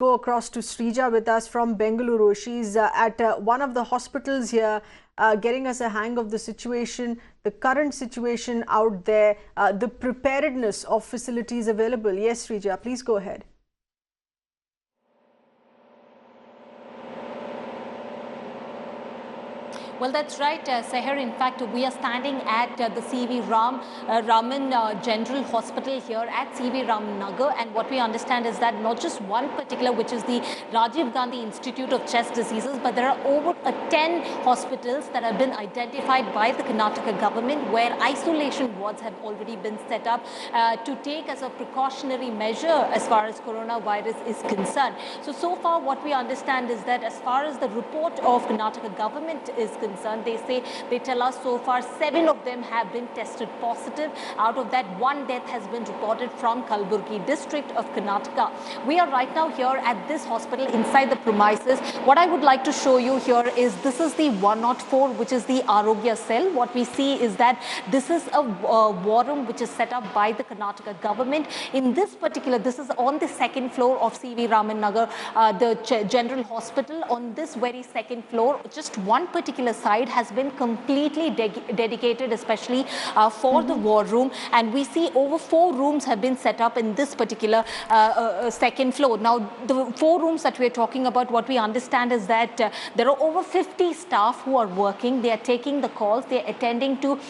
Go across to Srija with us from Bengaluru. She's at one of the hospitals here, getting us a hang of the situation, the current situation out there, the preparedness of facilities available. Yes, Srija, please go ahead. Well, that's right, Seher. In fact, we are standing at the C.V. Raman General Hospital here at C.V. Raman Nagar. And what we understand is that not just one particular, which is the Rajiv Gandhi Institute of Chest Diseases, but there are over 10 hospitals that have been identified by the Karnataka government where isolation wards have already been set up to take as a precautionary measure as far as coronavirus is concerned. So far what we understand is that as far as the report of Karnataka government is concerned, they tell us so far 7 of them have been tested positive. Out of that, 1 death has been reported from Kalaburgi district of Karnataka. We are right now here at this hospital inside the premises. What I would like to show you here is this is the 104, which is the Arogya cell. What we see is that this is a war room which is set up by the Karnataka government. In this particular, this is on the 2nd floor of C.V. Raman Nagar, the General Hospital. On this very 2nd floor, just one particular side has been completely dedicated especially for the war room, and we see over 4 rooms have been set up in this particular 2nd floor. Now the 4 rooms that we are talking about, what we understand is that there are over 50 staff who are working. They are taking the calls, they are attending to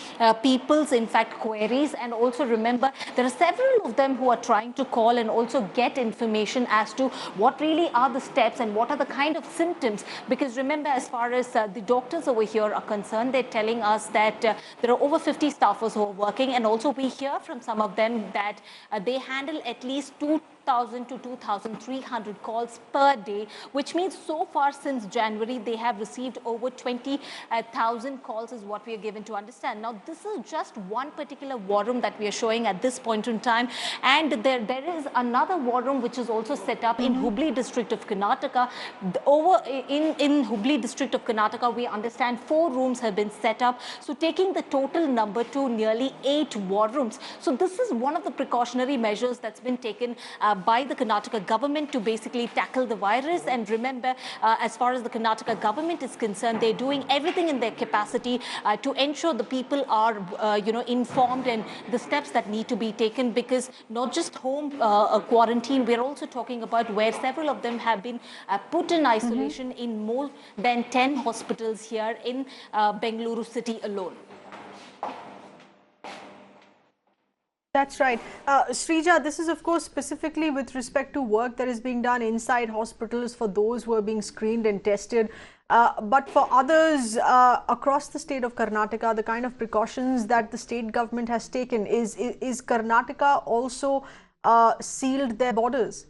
people's in fact queries, and also remember there are several of them who are trying to call and also get information as to what really are the steps and what are the kind of symptoms, because remember as far as the doctors over here are concerned, they're telling us that there are over 50 staffers who are working, and also we hear from some of them that they handle at least 2,000 to 2,300 calls per day, which means so far since January they have received over 20,000 calls is what we are given to understand. Now this is just one particular war room that we are showing at this point in time, and there is another war room which is also set up in Hubli district of Karnataka. Over in Hubli district of Karnataka, we understand 4 rooms have been set up, so taking the total number to nearly 8 war rooms. So this is one of the precautionary measures that's been taken by the Karnataka government to basically tackle the virus. And remember, as far as the Karnataka government is concerned, they're doing everything in their capacity to ensure the people are informed and the steps that need to be taken, because not just home quarantine, we're also talking about where several of them have been put in isolation in more than 10 hospitals here in Bengaluru city alone. That's right. Srija, this is of course specifically with respect to work that is being done inside hospitals for those who are being screened and tested. But for others across the state of Karnataka, the kind of precautions that the state government has taken, is Karnataka also sealed their borders?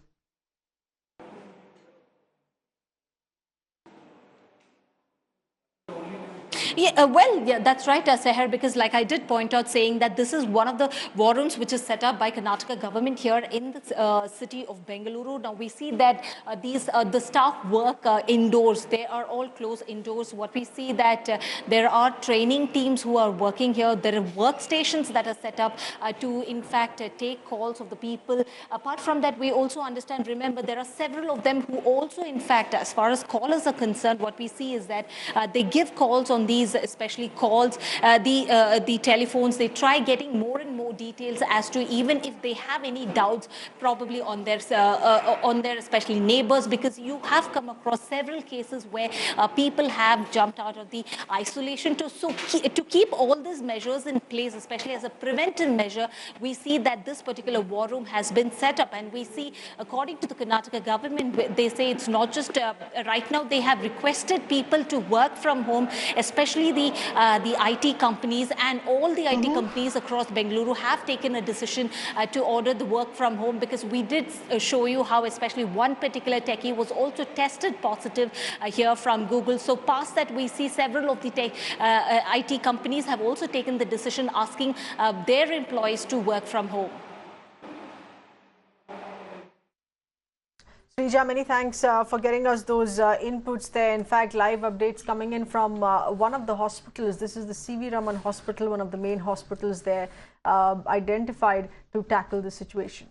Yeah, that's right, Seher, because like I did point out saying that this is one of the war rooms which is set up by Karnataka government here in the city of Bengaluru. Now we see that the staff work indoors. They are all closed indoors. What we see that there are training teams who are working here. There are workstations that are set up to in fact take calls of the people. Apart from that, we also understand, remember, there are several of them who also in fact, as far as callers are concerned, what we see is that they give calls on these especially calls, the telephones. They try getting more and more details as to even if they have any doubts probably on their especially neighbors, because you have come across several cases where people have jumped out of the isolation. To keep all these measures in place, especially as a preventive measure, we see that this particular war room has been set up, and we see, according to the Karnataka government, they say it's not just right now they have requested people to work from home, especially the IT companies, and all the IT companies across Bengaluru have taken a decision to order the work from home, because we did show you how especially one particular techie was also tested positive here from Google. So past that, we see several of the IT companies have also taken the decision asking their employees to work from home. Srija, many thanks for getting us those inputs there. In fact, live updates coming in from one of the hospitals. This is the C.V. Raman Hospital, one of the main hospitals there, identified to tackle the situation.